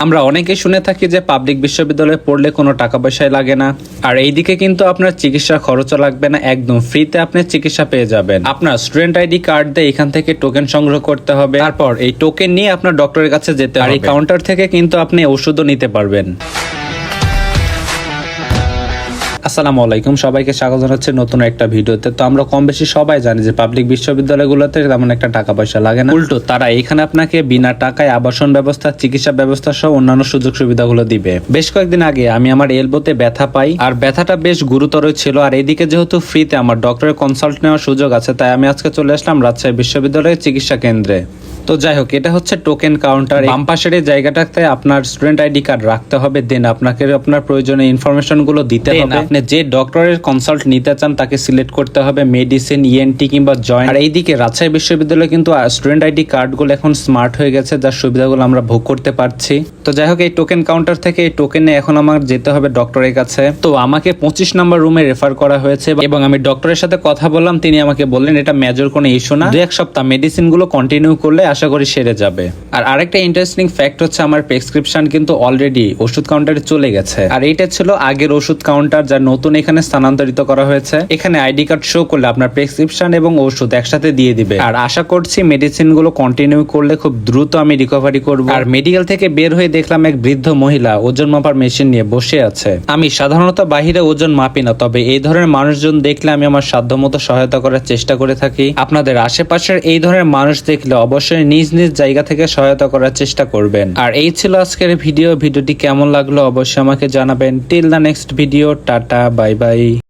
আমরা অনেকেই শুনে থাকি যে পাবলিক বিশ্ববিদ্যালয়ে পড়লে কোনো টাকা পয়সাই লাগে না, আর এইদিকে কিন্তু আপনার চিকিৎসা খরচও লাগবে না, একদম ফ্রিতে আপনি চিকিৎসা পেয়ে যাবেন। আপনার স্টুডেন্ট আইডি কার্ড দিয়ে এখান থেকে টোকেন সংগ্রহ করতে হবে, তারপর এই টোকেন নিয়ে আপনার ডক্টরের কাছে যেতে হবে, আর এই কাউন্টার থেকে কিন্তু আপনি ওষুধও নিতে পারবেন। আসসালামু আলাইকুম, সবাইকে স্বাগত জানাচ্ছি নতুন একটা ভিডিওতে। তো আমরা কম বেশি সবাই জানি যে পাবলিক বিশ্ববিদ্যালয়গুলোতে তেমন একটা টাকা পয়সা লাগে না, উল্টো তারা এখানে আপনাকে বিনা টাকায় আবাসন ব্যবস্থা, চিকিৎসা ব্যবস্থা সহ অন্যান্য সুযোগ সুবিধাগুলো দিবে। বেশ কয়েকদিন আগে আমি আমার এলবোতে ব্যথা পাই, আর ব্যথাটা বেশ গুরুতর ছিল, আর এইদিকে যেহেতু ফ্রিতে আমার ডক্টরের কনসাল্ট নেওয়ার সুযোগ আছে, তাই আমি আজকে চলে আসলাম রাজশাহী বিশ্ববিদ্যালয়ের চিকিৎসা কেন্দ্রে। তো যাই হোক, এটা হচ্ছে টোকেন কাউন্টার। বাম পাশের এই জায়গাটাতে আপনার স্টুডেন্ট আইডি কার্ড রাখতে হবে, দেন আপনাকে আপনার প্রয়োজনীয় ইনফরমেশন গুলো দিতে হবে। আপনি যে ডক্টরের কনসাল্ট নিতে চান তাকে সিলেক্ট করতে হবে, মেডিসিন, ইএনটি কিংবা জয়েন্ট। আর এইদিকে রাজশাহী বিশ্ববিদ্যালয়ে কিন্তু স্টুডেন্ট আইডি কার্ড গুলো এখন স্মার্ট হয়ে গেছে, যার সুবিধাগুলো আমরা ভোগ করতে পারছি। তো যাই হোক, এই টোকেন কাউন্টার থেকে এই টোকেনে এখন আমার যেতে হবে ডক্টরের কাছে। তো আমাকে 25 নম্বর রুমে রেফার করা হয়েছে, এবং আমি ডক্টরের সাথে কথা বললাম। তিনি আমাকে বললেন এটা মেজর কোনো ইস্যু না, 2-1 সপ্তাহ মেডিসিন গুলো কন্টিনিউ করলে আশা করি সেরে যাবে। আর আরেকটা ইন্টারেস্টিং ফ্যাক্ট হচ্ছে আমার প্রেসক্রিপশন কিন্তু অলরেডি ওষুধ কাউন্টারে চলে গেছে, আর এইটা ছিল আগের ওষুধ কাউন্টার, যা নতুন এখানে স্থানান্তরিত করা হয়েছে। এখানে আইডি কার্ড শো করলে আপনার প্রেসক্রিপশন এবং ওষুধ একসাথে দিয়ে দিবে, আর আশা করছি মেডিসিন গুলো কন্টিনিউ করলে খুব দ্রুত আমি রিকভারি করব। আর মেডিকেল থেকে বের হয়ে দেখলাম এক বৃদ্ধ মহিলা ওজন মাপার মেশিন নিয়ে বসে আছে। আমি সাধারণত বাহিরে ওজন মাপি না, তবে এই ধরনের মানুষজন দেখলে আমি আমার সাধ্যমতো সহায়তা করার চেষ্টা করে থাকি। আপনাদের আশেপাশের এই ধরনের মানুষ দেখলে অবশ্যই নিজ নিজ জায়গা থেকে সহায়তা করার চেষ্টা করবেন। আর এই ছিল আজকের ভিডিওটি কেমন লাগলো অবশ্যই আমাকে জানাবেন। Till the next video, tata, bye bye.